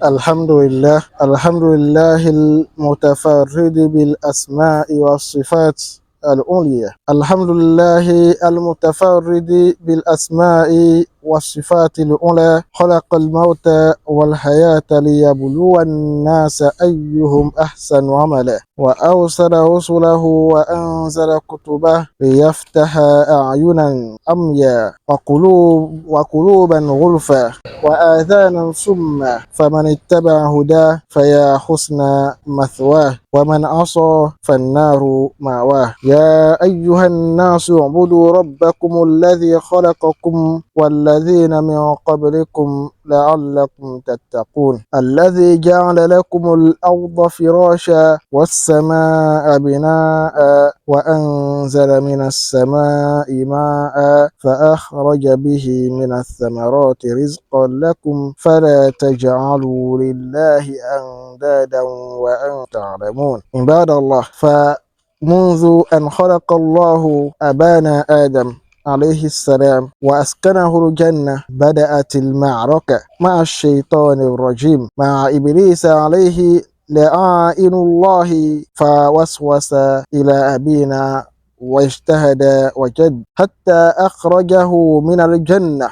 الحمد لله المتفرد بالأسماء والصفات العليا. الحمد لله المتفرد بالأسماء والصفات العلى، خلق الموت والحياة ليبلو الناس أيهم أحسن عملا، وأرسل رسله وأنزل كتبه ليفتح أعينا عميا وقلوبا غلفا وآذانا صما، فمن اتبع هداه فيا حسن مثواه، ومن عصى فالنار مأواه. يا أيها الناس اعبدوا ربكم الذي خلقكم والذين من قبلكم لعلكم تتقون، الذي جعل لكم الأرض فراشا والسماء بناء وأنزل من السماء ماء فأخرج به من الثمرات رزقا لكم فلا تجعلوا لله أندادا وأنتم تعلمون. عباد الله، فمنذ أن خلق الله أبانا آدم عليه السلام وأسكنه الجنة بدأت المعركة مع الشيطان الرجيم، مع إبليس عليه لعائن الله، فوسوس إلى أبينا واجتهد وجد حتى أخرجه من الجنة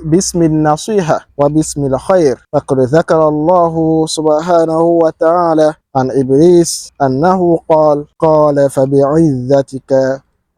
باسم النصيحة وباسم الخير. فقد ذكر الله سبحانه وتعالى عن إبليس أنه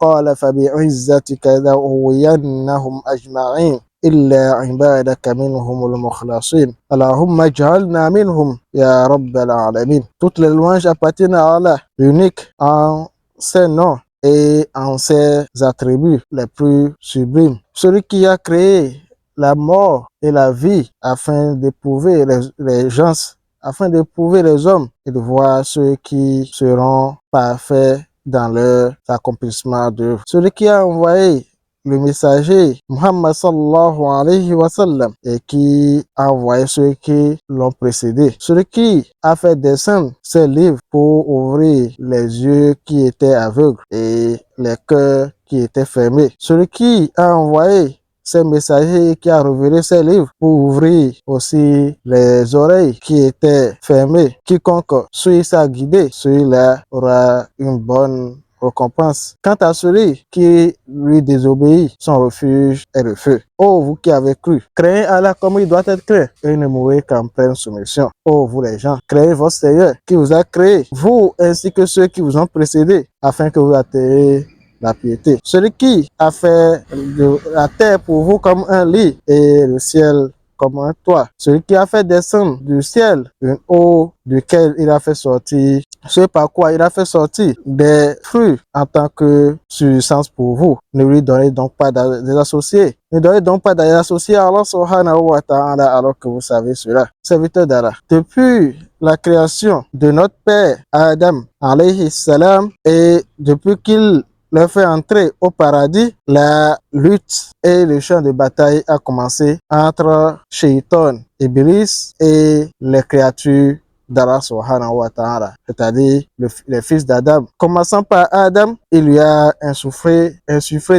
قال فبعزتك لأغوينهم أجمعين إلا عبادك منهم المخلصين. اللهم اجعلنا منهم يا رب العالمين. Toutes les louanges appartiennent à Allah, l'unique en ses noms et en ses attributs les plus sublimes. Celui qui a créé la mort et la vie afin d'éprouver les gens, afin d'éprouver les hommes et de voir ceux qui seront parfaits dans leur accomplissement d'œuvre. Celui qui a envoyé le messager Muhammad sallallahu alayhi wa sallam et qui a envoyé ceux qui l'ont précédé. Celui qui a fait descendre ses livres pour ouvrir les yeux qui étaient aveugles et les cœurs qui étaient fermés. Celui qui a envoyé ces messagers, qui a révélé ses livres pour ouvrir aussi les oreilles qui étaient fermées. Quiconque suit sa guidée, celui-là aura une bonne récompense. Quant à celui qui lui désobéit, son refuge est le feu. Ô vous qui avez cru, craignez Allah comme il doit être craint et ne mourrez qu'en pleine soumission. Ô vous les gens, craignez votre Seigneur qui vous a créé, vous ainsi que ceux qui vous ont précédés, afin que vous atteigniez la piété. Celui qui a fait de la terre pour vous comme un lit et le ciel comme un toit. Celui qui a fait descendre du ciel une eau duquel il a fait sortir, ce par quoi il a fait sortir des fruits en tant que subsistance pour vous. Ne lui donnez donc pas des associés. Ne donnez donc pas des associés à Allah subhanahu wa ta'ala alors que vous savez cela. Serviteur d'Allah. Depuis la création de notre père Adam alayhi salam et depuis qu'il leur fait entrer au paradis, la lutte et le champ de bataille a commencé entre Shaitan, Iblis et les créatures d'Allah subhanahu wa ta'ala, c'est-à-dire les fils d'Adam. Commençant par Adam, il lui a insufflé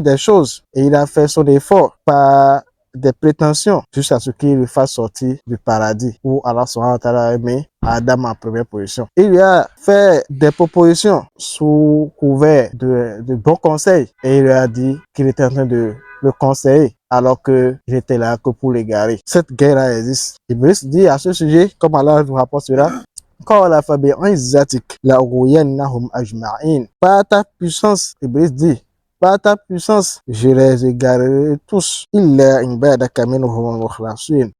des choses et il a fait son effort par des prétentions jusqu'à ce qu'il le fasse sortir du paradis où Allah subhanahu wa ta'ala a mis Adam en première position. Il lui a fait des propositions sous couvert de bons conseils et il lui a dit qu'il était en train de le conseiller alors que j'étais là que pour l'égarer. Cette guerre existe. Iblis dit à ce sujet, comme Allah nous rapporte cela, par ta puissance, Iblis dit, par ta puissance, je les égarerai tous.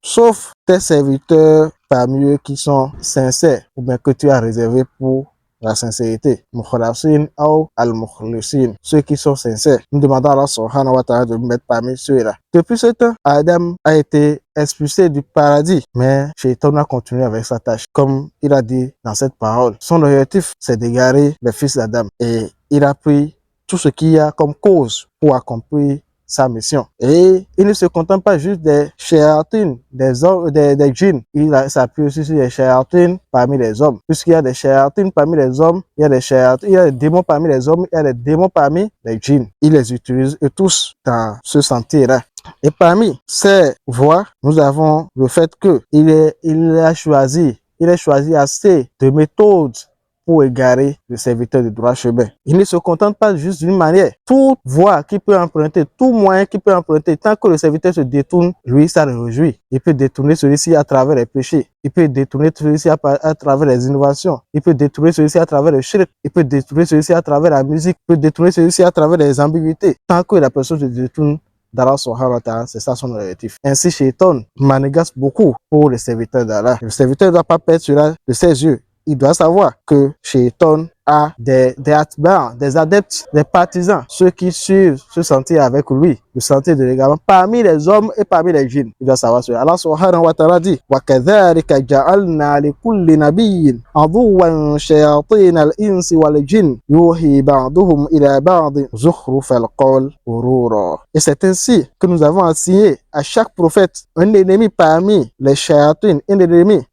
Sauf tes serviteurs parmi eux qui sont sincères, ou bien que tu as réservé pour la sincérité. Mukhlasin ou al-mukhlisin, ceux qui sont sincères. Nous demandons à Allah subhanahu wa ta'ala de nous mettre parmi ceux-là. Depuis ce temps, Adam a été expulsé du paradis, mais Shaitan a continué avec sa tâche. Comme il a dit dans cette parole, son objectif, c'est d'égarer les fils d'Adam. Et il a pris tout ce qu'il y a comme cause pour accomplir sa mission. Et il ne se contente pas juste des shayatines, des hommes, des djinns. Il s'appuie aussi sur les shayatines parmi les hommes. Puisqu'il y a des shayatines parmi les hommes, il y a des démons parmi les hommes, il y a des démons parmi les djinns. Il les utilise tous dans ce sentier-là. Et parmi ces voies, nous avons le fait qu'il a choisi assez de méthodes pour égarer le serviteur de droit chemin. Il ne se contente pas juste d'une manière. Toute voie qu'il peut emprunter, tout moyen qu'il peut emprunter, tant que le serviteur se détourne, lui, ça le réjouit. Il peut détourner celui-ci à travers les péchés. Il peut détourner celui-ci à travers les innovations. Il peut détourner celui-ci à travers le shirk. Il peut détourner celui-ci à travers la musique. Il peut détourner celui-ci à travers les ambiguïtés. Tant que la personne se détourne d'Allah subhanahu wa ta'ala, c'est ça son objectif. Ainsi, Shaitan manigasse beaucoup pour le serviteur d'Allah. Le serviteur ne doit pas perdre cela de ses yeux. Il doit savoir que Shaitan a des atbars, des adeptes, des partisans, ceux qui suivent ce sentier avec lui, le sentier de l'égarement, parmi les hommes et parmi les djinns. Il doit savoir cela. Allah subhanahu wa ta'ala dit وَكَذَلِكَ جَعَلْنَا لِكُلِّ نَبِيٍّ عَدُوًّا شَيَاطِينَ الْإِنسِ وَالْجِنِّ يُوحِي بَعْضُهُمْ إِلَى بَعْضٍ زُخْرُفَ الْقَوْلِ غُرُورًا. Et c'est ainsi que nous avons assigné à chaque prophète un ennemi parmi les shayatines, un ennemi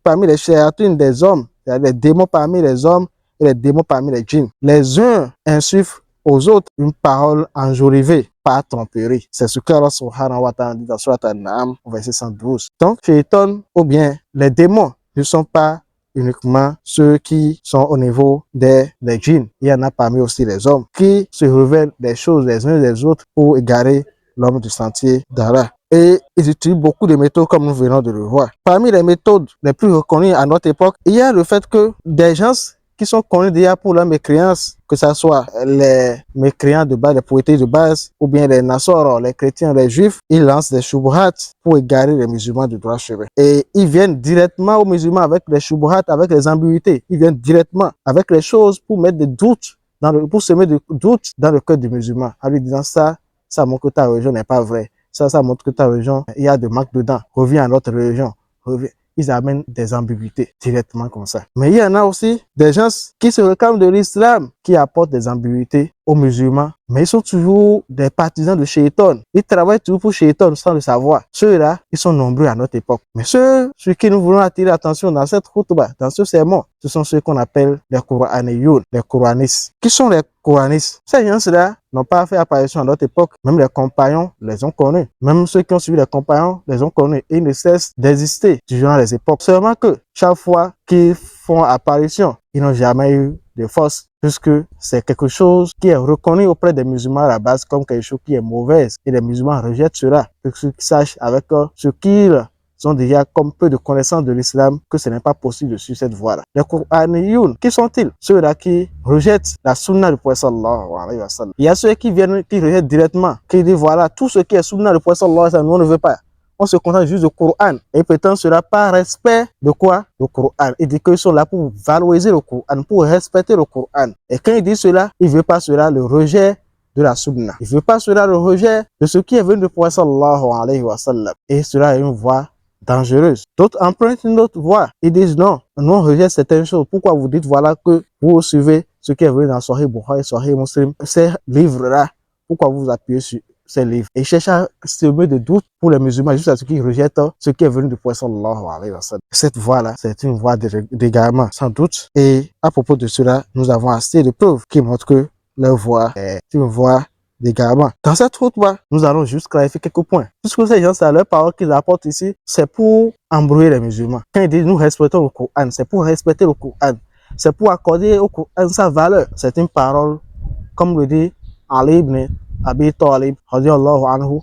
parmi les shayatines des hommes, les démons parmi les hommes et les démons parmi les djinns. Les uns insufflent aux autres une parole enjolivée par tromperie. C'est ce que Allah subhanahu wa ta'ala dit dans Surat An-Na'am, verset 112. Donc, Shaitan ou bien les démons ne sont pas uniquement ceux qui sont au niveau des djinns. Il y en a parmi aussi les hommes qui se révèlent des choses les uns des autres pour égarer l'homme du sentier d'Allah. Et ils utilisent beaucoup de méthodes comme nous venons de le voir. Parmi les méthodes les plus reconnues à notre époque, il y a le fait que des gens qui sont connus déjà pour leur mécréance, que ce soit les mécréants de base, les poétés de base, ou bien les Nassor, les chrétiens, les juifs, ils lancent des shubhat pour égarer les musulmans de droit chemin. Et ils viennent directement aux musulmans avec les shubhat, avec les ambiguïtés. Ils viennent directement avec les choses pour mettre des doutes, pour semer des doutes dans le cœur du musulman, en lui disant ça montre que ta religion n'est pas vraie. Ça montre que ta religion, il y a de manque dedans. Reviens à notre religion. Reviens. Ils amènent des ambiguïtés directement comme ça. Mais il y en a aussi des gens qui se réclament de l'islam, qui apportent des ambiguïtés aux musulmans, mais ils sont toujours des partisans de Shaitan. Ils travaillent toujours pour Shaitan sans le savoir. Ceux-là, ils sont nombreux à notre époque. Mais ceux sur qui nous voulons attirer l'attention dans cette khutbah, dans ce sermon, ce sont ceux qu'on appelle les Qur'aniyoun, les Quranistes. Qui sont les Quranistes? Ces gens-là n'ont pas fait apparition à notre époque. Même les compagnons les ont connus. Même ceux qui ont suivi les compagnons les ont connus. Et ils ne cessent d'exister durant les époques. Seulement que chaque fois qu'ils font apparition, ils n'ont jamais eu de force, puisque c'est quelque chose qui est reconnu auprès des musulmans à la base comme quelque chose qui est mauvais. Et les musulmans rejettent cela. Pour ceux qui sachent avec ce qu'ils ont déjà comme peu de connaissance de l'islam que ce n'est pas possible de suivre cette voie-là. Les Qur'aniyoun, qui sont-ils? Ceux-là qui rejettent la sunna du prophète sallallahu alayhi wa sallam. Il y a ceux qui viennent, qui rejettent directement, qui disent voilà, tout ce qui est sunna du prophète sallallahu alayhi wa sallam, nous on ne veut pas. On se contente juste du Coran. Et prétend cela par respect de quoi? Le Coran. Il dit qu'ils sont là pour valoriser le Coran, pour respecter le Coran. Et quand il dit cela, il ne veut pas cela, le rejet de la sunna. Il ne veut pas cela, le rejet de ce qui est venu du prophète sallallahu alayhi wa sallam. Et cela est une voie dangereuse. D'autres empruntent une autre voie. Ils disent non, nous on rejette certaines choses. Pourquoi vous dites voilà que vous suivez ce qui est venu dans Sahih Bukhari, Sahih Muslim, ces livres-là, pourquoi vous appuyez sur ces livres? Et cherchent à semer de doutes pour les musulmans jusqu'à ce qu'ils rejettent ce qui est venu du prophète sallallahu alayhi wa sallam. Cette voie-là, c'est une voie d'égarement, sans doute. Et à propos de cela, nous avons assez de preuves qui montrent que leur voie est une voie d'égarement. Dans cette route-là, nous allons juste clarifier quelques points. Puisque ces gens, c'est leur parole qu'ils apportent ici, c'est pour embrouiller les musulmans. Quand ils disent nous respectons le Coran, c'est pour respecter le Coran. C'est pour accorder au Coran sa valeur. C'est une parole, comme le dit Ali ibn Abi Talib, radiyallahu anhu.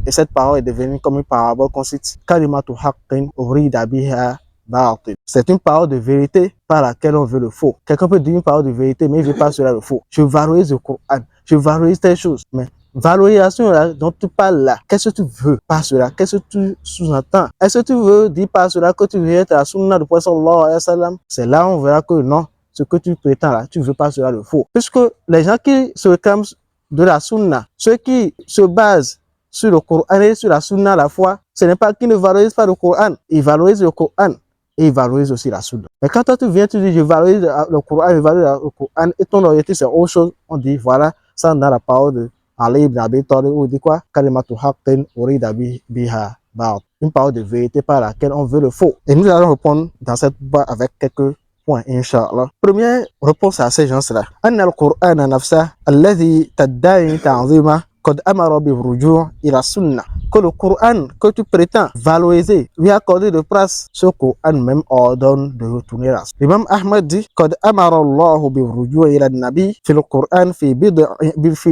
Et cette parole est devenue comme une parabole qu'on cite Kalimatu haqqin urida biha batil. C'est une parole de vérité par laquelle on veut le faux. Quelqu'un peut dire une parole de vérité, mais il ne veut pas cela le faux. Je valorise le Coran, je valorise telle chose, mais valorisation là, dont tu parles là, qu'est-ce que tu veux par cela? Qu'est-ce que tu sous-entends? Est-ce que tu veux dire par cela que tu veux être la sunna du prophète sallallahu alayhi wa sallam? C'est là où on verra que non, ce que tu prétends là, tu veux pas cela le faux. Puisque les gens qui se réclament de la sunna, ceux qui se basent sur le Coran et sur la sunna à la fois, ce n'est pas qu'ils ne valorisent pas le Coran, ils valorisent le Coran et ils valorisent aussi la sunna. Mais quand toi tu viens, tu dis je valorise le Coran, je valorise le Coran et ton objectif c'est autre chose, on dit voilà, ça dans la parole de Ali ibn Abi Talib où il dit quoi? Kalimatu haqqin urida biha ba'd. Une parole de vérité par laquelle on veut le faux. Et nous allons répondre dans cette voie avec quelques points, Inch'Allah. Première réponse à ces gens-là. Anna al-Qur'an nafsa alladhi tadda'i ta'zima قد أمر بالرجوع إلى السنة. Que le Coran que tu prétends valoriser, lui accorder de place, ce Coran même ordonne de retourner à la sunna. L'imam Ahmad dit قد أمر الله بالرجوع إلى النبي في القرآن في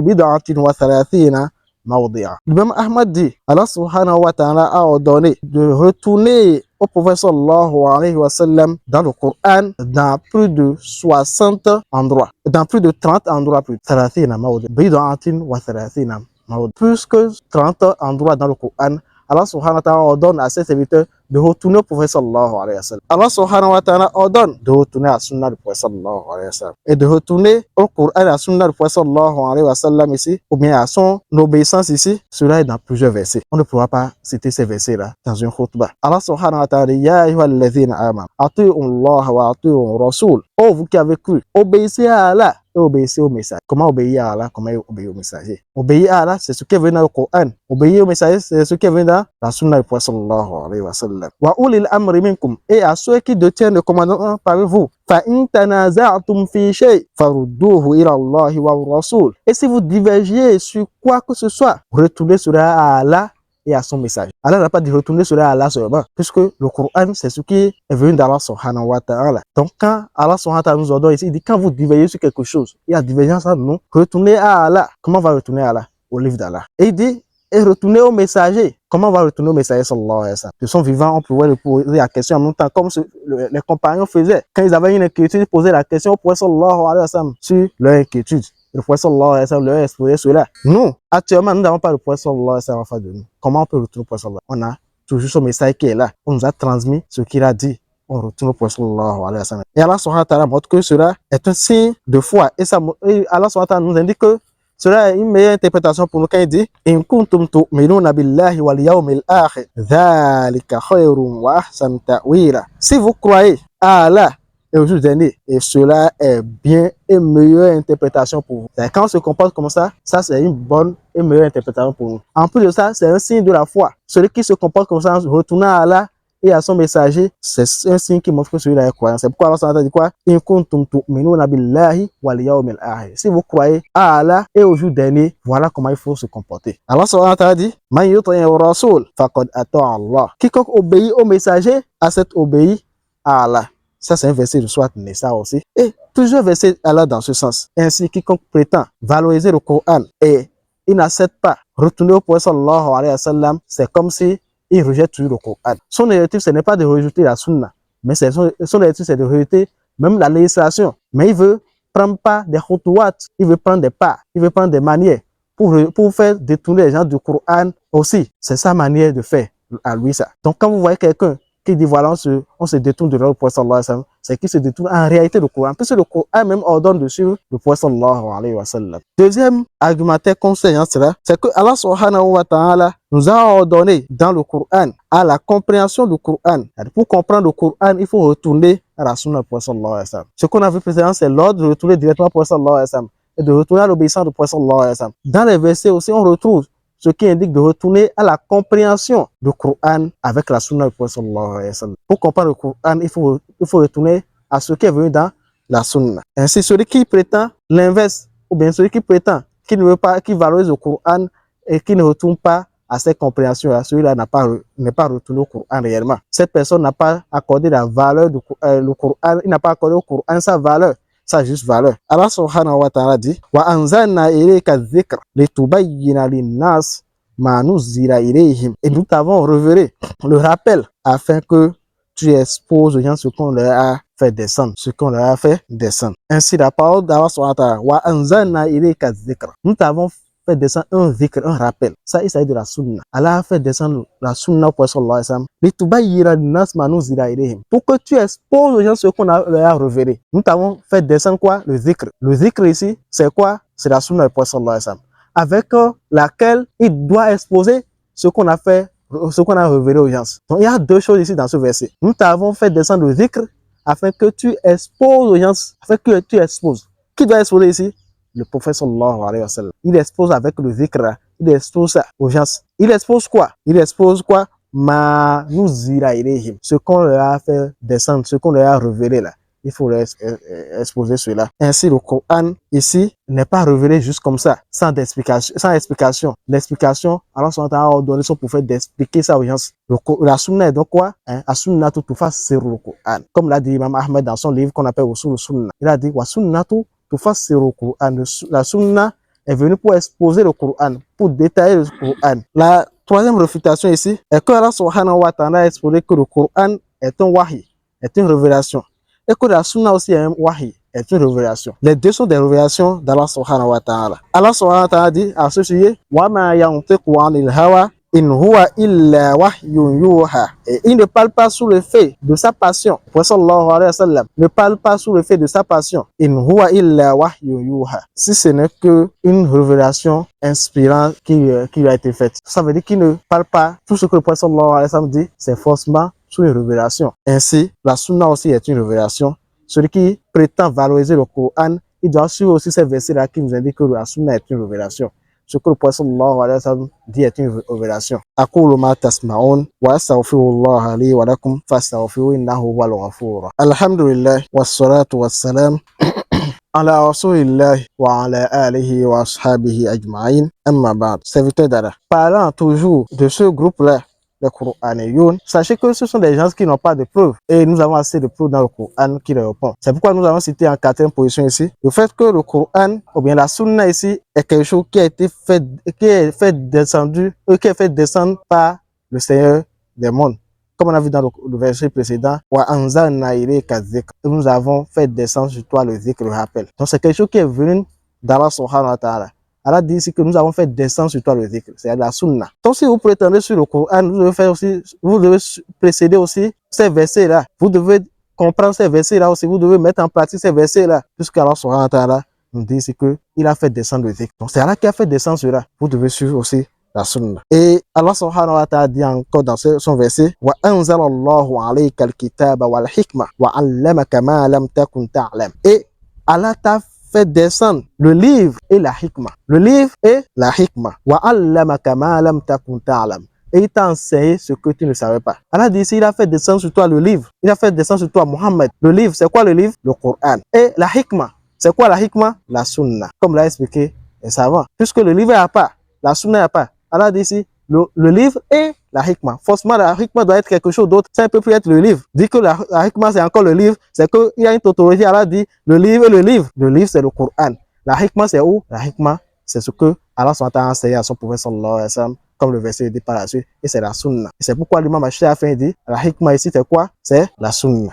بضعة وثلاثين موضع. L'imam Ahmad dit Allah subhanahu wa ta'ala a ordonné de retourner au prophète sallallahu alayhi wa sallam dans le Coran dans plus de 60 endroits, dans plus de 30 endroits, plus 30 موضع بضعة وثلاثين موضع, plus que 30 endroits dans le Coran. Allah subhanahu wa ta'ala ordonne à ses serviteurs de retourner au prophète sallallahu alayhi wa sallam. Allah subhanahu wa ta'ala ordonne de retourner à la sunna du prophète sallallahu alayhi wa sallam. Et de retourner au Coran à la sunna du prophète sallallahu alayhi wa sallam ici, ou bien à son obéissance ici, cela est dans plusieurs versets. On ne pourra pas citer ces versets-là dans une khutbah. Allah subhanahu wa ta'ala dit Ya ayyuhalladhina amanu ati'u Allah wa ati'u Rasul. Oh, vous qui avez cru, obéissez à Allah et obéissez au message. Comment obéir à Allah? Comment obéir au messager? Obéir à Allah, c'est ce qui est venu dans le Coran. Obéir au messager, c'est ce qui est venu dans la sunna du prophète sallallahu alayhi wa sallam. Wa ulil amri minkum, et à ceux qui détiennent le commandement parmi vous. Fa in tanaza'tum fi shay farudduhu ila Allah wa Rasul. Et si vous divergiez sur quoi que ce soit, retournez cela à Allah et à son message. Allah n'a pas dit retourner cela à Allah seulement, puisque le Coran, c'est ce qui est venu d'Allah subhanahu wa ta'ala. Donc, quand Allah subhanahu wa ta'ala nous ordonne ici, il dit quand vous divergez sur quelque chose, il y a divergence entre nous, retournez à Allah. Comment on va retourner à Allah? Au livre d'Allah. Et il dit, et retourner au messager. Comment on va retourner au messager sallallahu alayhi wa sallam? De son vivant, on pouvait lui poser la question en même temps, comme les compagnons faisaient. Quand ils avaient une inquiétude, ils posaient la question au prophète sallallahu alayhi wa sallam sur leur inquiétude. Le prophète sallallahu alayhi wa sallam leur a exposé cela. Nous, actuellement, nous n'avons pas le prophète sallallahu alayhi wa sallam en face de nous. Comment on peut retourner au prophète sallallahu alayhi wa sallam? On a toujours son message qui est là. On nous a transmis ce qu'il a dit. On retourne au prophète sallallahu alayhi wa sallam. Et Allah subhanahu wa ta'ala montre que cela est un signe de foi. Et Allah subhanahu wa ta'ala nous indique que cela est une meilleure interprétation pour nous quand il dit In kuntum tu'minuna billahi wal yawmil akhir dhalika khayrun wa ahsan ta'wila. Si vous croyez à Allah et au jour dernier, et cela est bien et meilleure interprétation pour vous. Quand on se comporte comme ça c'est une bonne et meilleure interprétation pour nous. En plus de ça, c'est un signe de la foi. Celui qui se comporte comme ça en retournant à Allah et à son messager, c'est un signe qui montre que celui-là est croyant. C'est pourquoi Allah dit quoi? In kuntum tu'minuna billahi wal yawmil akhir. Si vous croyez à Allah et au jour dernier, voilà comment il faut se comporter. Allah subhanahu wa ta'ala dit Man yuti'i rasul faqad ata'a Allah. Quiconque obéit au messager a cet obéi à Allah. Ça, c'est un verset de Sourate Nisa aussi. Et plusieurs versets Allah dans ce sens. Ainsi, quiconque prétend valoriser le Coran et il n'accepte pas retourner au prophète sallallahu alayhi wa sallam, c'est comme si il rejette toujours le Coran. Son objectif, ce n'est pas de rejeter la sunna, mais son objectif, c'est de rejeter même la législation. Mais il veut prendre pas des khutwat, il veut prendre des pas, il veut prendre des manières pour faire détourner les gens du Coran aussi. C'est sa manière de faire à lui ça. Donc quand vous voyez quelqu'un qui dit voilà, on se détourne de le prophète sallallahu alayhi wa sallam, c'est qu'il se détourne en réalité du Coran, puisque le Coran même ordonne de suivre le prophète sallallahu alayhi wa sallam. Deuxième argumentaire conseillant cela, c'est que Allah subhanahu wa ta'ala nous a ordonné dans le Coran à la compréhension du Coran. Pour comprendre le Coran, il faut retourner à la sunna du prophète sallallahu alayhi wa sallam. Ce qu'on a vu précédemment, c'est l'ordre de retourner directement au prophète sallallahu alayhi wa sallam et de retourner à l'obéissance du prophète sallallahu alayhi wa sallam. Dans les versets aussi, on retrouve ce qui indique de retourner à la compréhension du Coran avec la sunna du prophète sallallahu alayhi wa sallam. Pour comprendre le Coran, il faut retourner à ce qui est venu dans la sunna. Ainsi, celui qui prétend l'inverse, ou bien celui qui prétend qu'il ne veut pas, qui valorise le Coran et qui ne retourne pas à cette compréhension, celui-là n'est pas retourné au Coran réellement. Cette personne n'a pas accordé la valeur du Coran, il n'a pas accordé au Coran sa valeur. Ça juste valeur. Allah subhanahu wa ta'ala dit Wa anzalna ilayka dhikra litubayyina lin-nas ma nuzila ilayhim. Et nous t'avons révélé le rappel afin que tu exposes aux gens ce qu'on leur a fait descendre, Ainsi la parole d'Allah subhanahu wa ta'ala Wa anzalna ilayka dhikra. Nous t'avons fait descendre un dhikr, un rappel. Ça, il s'agit de la sunna. Allah a fait descendre la sunna pour sallallahu alayhi wa sallam. Litubayyina lin-nas ma nuzila ilayhim. Pour que tu exposes aux gens ce qu'on leur a révélé. Nous t'avons fait descendre quoi? Le dhikr. Le dhikr ici, c'est quoi? C'est la sunna pour sallallahu alayhi wa sallam. Avec laquelle il doit exposer ce qu'on a fait, ce qu'on a révélé aux gens. Donc, il y a deux choses ici dans ce verset. Nous t'avons fait descendre le dhikr afin que tu exposes aux gens, afin que tu exposes. Qui doit exposer ici? Le prophète sallallahu alayhi wa sallam. Il expose avec le dhikr, il expose ça aux gens. Il expose quoi? Ma nuzila ilayhim. Ce qu'on leur a fait descendre, ce qu'on leur a révélé là. il faut exposer cela. Ainsi, le Coran, ici, n'est pas révélé juste comme ça, sans explication. L'explication, Allah a ordonné son prophète d'expliquer ça aux gens. La sunna est donc quoi? La sunna tout face sur le Coran. Comme l'a dit Imam Ahmed dans son livre qu'on appelle Usul Sunna. Il a dit, wa sunna tout face sur le Coran. La sunna est venue pour exposer le Coran, pour détailler le Coran. La troisième réfutation ici est que Allah subhanahu wa ta'ala a exposé que le Coran est un wahi, est une révélation. Et que la sunna aussi est un wahi, est une révélation. Les deux sont des révélations d'Allah subhanahu wa ta'ala. Allah subhanahu wa ta'ala dit à ce sujet, wa ma yantiqu anil hawa in huwa illa wahyun yuha. Et il ne parle pas sous le fait de sa passion. Le prophète sallallahu alayhi wa sallam ne parle pas sous le fait de sa passion. In huwa illa wahyun yuha. Si ce n'est que une révélation inspirante qui lui a été faite. Ça veut dire qu'il ne parle pas. Tout ce que le prophète sallallahu alayhi wa sallam dit, c'est forcément sous une révélation. Ainsi, la sunna aussi est une révélation. Celui qui prétend valoriser le Coran, il doit suivre aussi ces versets-là qui nous indiquent que la sunna est une révélation. Ce que le prophète sallallahu alayhi wa sallam dit est une révélation. Aqulu ma tasma'un wa astaghfirullah li wa lakum fastaghfiruhu innahu huwal ghafur. Alhamdulillah wassalatu wassalam ala rasulillah wa ala alihi wa ashabihi ajma'in. Amma ba'd. Serviteur d'Allah. Parlant toujours de ce groupe-là, les Qur'aniyoun, sachez que ce sont des gens qui n'ont pas de preuves et nous avons assez de preuves dans le Coran qui les répond. C'est pourquoi nous avons cité en quatrième position ici le fait que le Coran ou bien la Sunna ici est quelque chose qui a été fait, qui est fait descendre par le Seigneur des mondes. Comme on a vu dans le verset précédent, wa anzalna ilayka dhikr, nous avons fait descendre sur toi le dhikr, le rappel. Donc c'est quelque chose qui est venu d'Allah subhanahu wa ta'ala. Allah dit ici que nous avons fait descendre sur toi le dhikr, c'est la sunna. Donc si vous prétendez sur le Coran, vous devez précéder aussi ces versets-là. Vous devez comprendre ces versets-là aussi, vous devez mettre en pratique ces versets-là. Puisque Allah subhanahu wa ta'ala nous dit ici qu'il a fait descendre le dhikr. Donc c'est Allah qui a fait descendre cela. Vous devez suivre aussi la sunna. Et Allah subhanahu wa ta'ala dit encore dans son verset, wa anzala Allahu alayka al-kitaba wal hikma wa 'allamaka ma lam takun ta'lam. Et Allah t'a fait descendre le livre et la hikma. Le livre et la hikma. Wa 'allamaka ma lam takun ta'lam. Et il t'a enseigné ce que tu ne savais pas. Allah dit ici, il a fait descendre sur toi le livre. Il a fait descendre sur toi Muhammad. Le livre, c'est quoi le livre? Le Coran. Et la hikma, c'est quoi la hikma? La sunna. Comme l'a expliqué les savants. Puisque le livre n'a pas, la sunna n'a pas. Allah dit ici, le livre et la hikma. Forcément, la hikma doit être quelque chose d'autre. Ça ne peut plus être le livre. Dit que la hikma, c'est encore le livre. C'est qu'il y a une tautologie. Allah dit le livre et le livre. Le livre, c'est le Coran. La hikma, c'est où? La hikma, c'est ce que Allah a enseigné à son prophète sallallahu alayhi wa sallam, comme le verset dit par la suite. Et c'est la sunna. Et c'est pourquoi l'imam Shafi'i dit, la hikma ici, c'est quoi? C'est la sunna.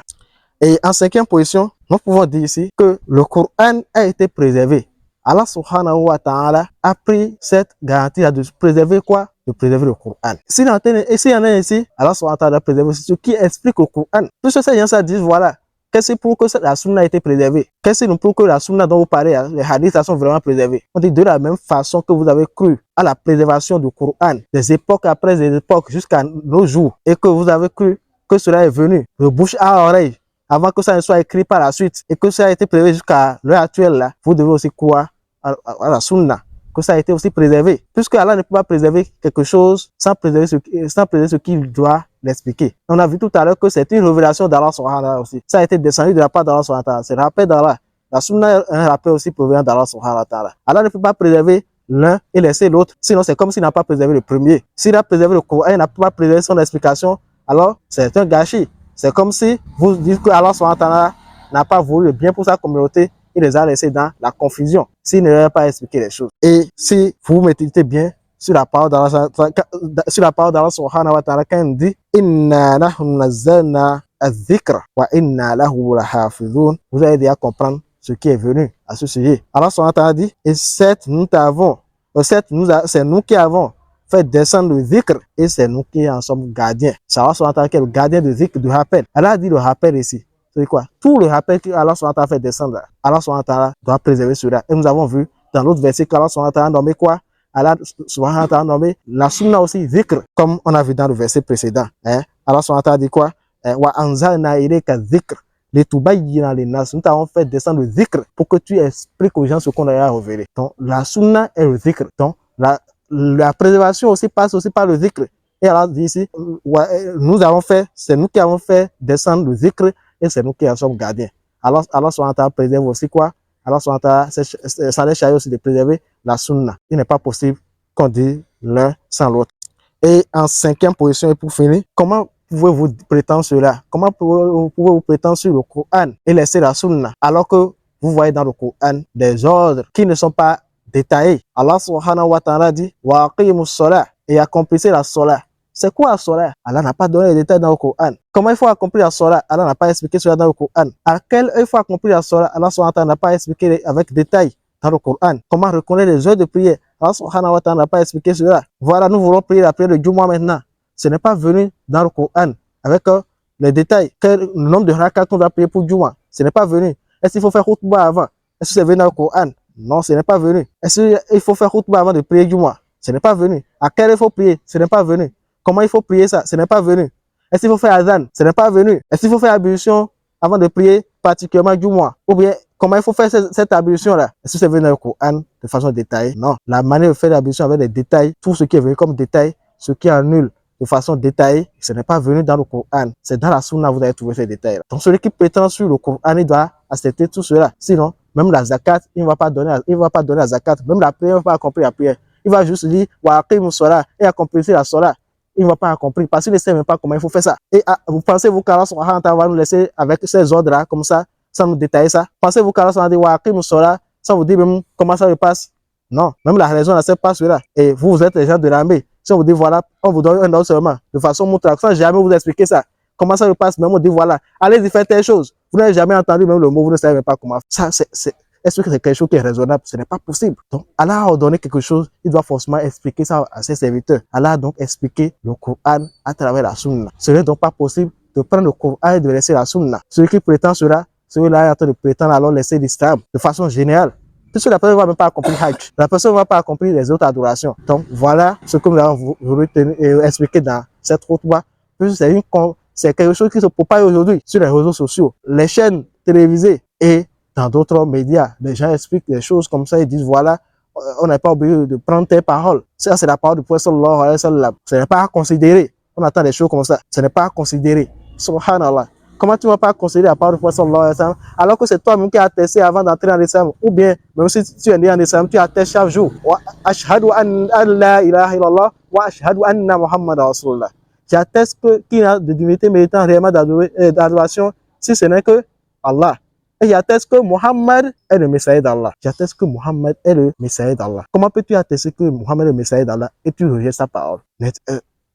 Et en cinquième position, nous pouvons dire ici que le Coran a été préservé. Allah subhanahu wa ta'ala a pris cette garantie de préserver quoi? De préserver le Coran. S'il y en a ici, Allah subhanahu wa ta'ala a préservé ce qui explique le Coran. Tout ce que ces gens disent, voilà, qu'est-ce que pour que la sunna a été préservée? Qu'est-ce que pour que la sunna dont vous parlez, les hadiths sont vraiment préservés? On dit de la même façon que vous avez cru à la préservation du Coran, des époques après des époques jusqu'à nos jours, et que vous avez cru que cela est venu de bouche à oreille, avant que ça ne soit écrit par la suite, et que ça a été préservé jusqu'à l'heure actuelle, là, vous devez aussi croire à la sunna, que ça a été aussi préservé. Puisque Allah ne peut pas préserver quelque chose sans préserver ce qu'il doit l'expliquer. On a vu tout à l'heure que c'est une révélation d'Allah subhanahu wa ta'ala aussi. Ça a été descendu de la part d'Allah subhanahu wa ta'ala. C'est le rappel d'Allah. La sunna est un rappel aussi provenant d'Allah subhanahu wa ta'ala. Allah ne peut pas préserver l'un et laisser l'autre. Sinon, c'est comme s'il n'a pas préservé le premier. S'il a préservé le Coran, il n'a pas préservé son explication, alors c'est un gâchis. C'est comme si vous dites que Allah subhanahu wa ta'ala n'a pas voulu le bien pour sa communauté. Il les a laissés dans la confusion, s'il ne leur a pas expliqué les choses. Et si vous méditez bien sur la parole d'Allah subhanahu wa ta'ala, quand il dit Inna nahnu nazzalna adh-dhikra wa inna lahu lahafidhun, vous allez déjà comprendre ce qui est venu à ce sujet. Allah subhanahu wa ta'ala dit, et c'est nous qui avons fait descendre le dhikr, et c'est nous qui en sommes gardiens. C'est Allah subhanahu wa ta'ala qui est le gardien du dhikr, du rappel. Allah a dit le rappel ici. C'est quoi? Tout le rappel que Allah subhanahu wa ta'ala fait descendre, Allah subhanahu wa ta'ala doit préserver cela. Et nous avons vu dans l'autre verset qu'Allah subhanahu wa ta'ala a nommé quoi? Allah subhanahu wa ta'ala a nommé la sunna aussi dhikr, comme on a vu dans le verset précédent. Allah subhanahu wa ta'ala dit quoi? Wa anzalna ilayka dhikr litubayyina linnas. Nous t'avons fait descendre le dhikr pour que tu expliques aux gens ce qu'on a révélé. Donc la sunna est le dhikr. Donc la préservation aussi passe aussi par le dhikr. Et Allah dit ici, c'est nous qui avons fait descendre le dhikr, et c'est nous qui en sommes gardiens. Allah subhanahu wa ta'ala préserve aussi quoi? Allah subhanahu wa ta'ala, ça les charge aussi de préserver la sunna. Il n'est pas possible qu'on dise l'un sans l'autre. Et en 5e position, et pour finir, comment pouvez-vous prétendre cela? Comment pouvez-vous prétendre sur le Coran et laisser la sunna alors que vous voyez dans le Coran des ordres qui ne sont pas détaillés? Allah subhanahu wa ta'ala dit wa aqimus salat et accomplissez la salat. C'est quoi la salat? Allah n'a pas donné les détails dans le Coran. Comment il faut accomplir la salat? Allah n'a pas expliqué cela dans le Coran. À quelle heure il faut accomplir la salat? Allah subhanahu wa ta'ala n'a pas expliqué avec détail dans le Coran. Comment reconnaître les heures de prière? Allah subhanahu wa ta'ala n'a pas expliqué cela. Voilà, nous voulons prier la prière de Jumu'ah maintenant. Ce n'est pas venu dans le Coran avec les détails. Quel nombre de rakats qu'on doit prier pour Jumu'ah? Ce n'est pas venu. Est-ce qu'il faut faire khutbah avant? Est-ce que c'est venu dans le Coran? Non, ce n'est pas venu. Est-ce qu'il faut faire khutbah avant de prier Jumu'ah? Ce n'est pas venu. À quelle heure il faut prier? Ce n'est pas venu. Comment il faut prier ça? Ce n'est pas venu. Est-ce qu'il faut faire azan? Ce n'est pas venu. Est-ce qu'il faut faire ablution avant de prier particulièrement Jumu'ah? Ou bien, comment il faut faire cette ablution-là? Est-ce que c'est venu dans le Coran de façon détaillée? Non. La manière de faire l'ablution avec des détails, tout ce qui est venu comme détail, ce qui annule de façon détaillée, ce n'est pas venu dans le Coran. C'est dans la Sunna que vous allez trouver ces détails-là. Donc, celui qui prétend sur le Coran, il doit accepter tout cela. Sinon, même la zakat, il ne va pas donner la zakat. Même la prière, il ne va pas accomplir la prière. Il va juste dire, wa aqimus salat et accomplir la salat. Il ne va pas accomplir parce qu'il ne sait même pas comment il faut faire ça. Et vous pensez-vous qu'Allah subhanahu wa ta'ala va nous laisser avec ces ordres-là, comme ça, sans nous détailler ça? Pensez-vous qu'Allah subhanahu wa ta'ala dit, wa aqimus salat, sans vous dire même comment ça se passe? Non, même la raison ne sait pas cela. Et vous êtes les gens de l'armée. Si on vous dit voilà, on vous donne un ordre seulement, de façon montrable, sans jamais vous expliquer ça. Comment ça se passe, même on dit voilà, allez-y faire telle chose. Vous n'avez jamais entendu même le mot, vous ne savez même pas comment. Ça, est-ce que c'est quelque chose qui est raisonnable? Ce n'est pas possible. Donc, Allah a ordonné quelque chose, il doit forcément expliquer ça à ses serviteurs. Allah a donc expliqué le Coran à travers la Sunna. Ce n'est donc pas possible de prendre le Coran et de laisser la Sunna. Celui qui prétend cela, celui-là est en train de prétendre alors laisser l'islam de façon générale. Puisque la personne ne va même pas accomplir Hajj. La personne ne va pas accomplir les autres adorations. Donc, voilà ce que nous avons voulu expliquer dans cette khutbah. C'est quelque chose qui se propage aujourd'hui sur les réseaux sociaux, les chaînes télévisées et dans d'autres médias. Les gens expliquent des choses comme ça, ils disent voilà, on n'est pas obligé de prendre tes paroles. Ça, c'est la parole du prophète sallallahu alayhi wa sallam. Ce n'est pas à considérer. On attend des choses comme ça. Ce n'est pas à considérer. Subhanallah. Comment tu ne vas pas considérer la parole du prophète sallallahu alayhi wa sallam alors que c'est toi-même qui as attesté avant d'entrer en l'islam? Ou bien, même si tu es né en islam, tu attestes chaque jour. Wa ashhadu an la ilaha illallah wa ashhadu anna Muhammad rasulullah. J'atteste qu'il y a de divinité méritant réellement d'adoration si ce n'est que Allah. Et j'atteste que Muhammad est le messager d'Allah. J'atteste que Muhammad est le messager d'Allah. Comment peux-tu attester que Muhammad est le messager d'Allah et tu rejettes sa parole?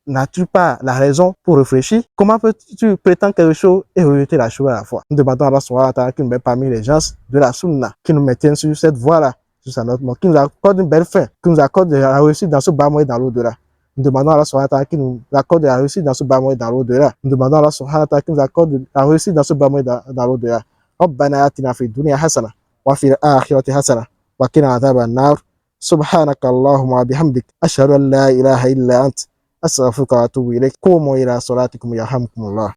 N'as-tu pas la raison pour réfléchir? Comment peux-tu prétendre quelque chose et rejeter la chose à la fois? Nous demandons à Allah subhanahu wa ta'ala qu'il nous mette parmi les gens de la Sunna, qui nous maintiennent sur cette voie-là, sur sa note, qui nous accorde une belle fin, qui nous accorde la réussite dans ce bas et dans l'au-delà. Nous demandons à Allah subhanahu wa ta'ala qu'il nous accorde la réussite dans ce bas et dans l'au-delà. Nous demandons à Allah subhanahu wa ta'ala qu'il nous accorde la réussite dans ce bas et dans l'au-delà. ربنا آتنا في الدنيا حسنة وفي الآخرة حسنة وقنا عذاب النار سبحانك اللهم وبحمدك أشهد أن لا إله إلا أنت أستغفرك وأتوب إليك قوموا إلى صلاتكم يرحمكم الله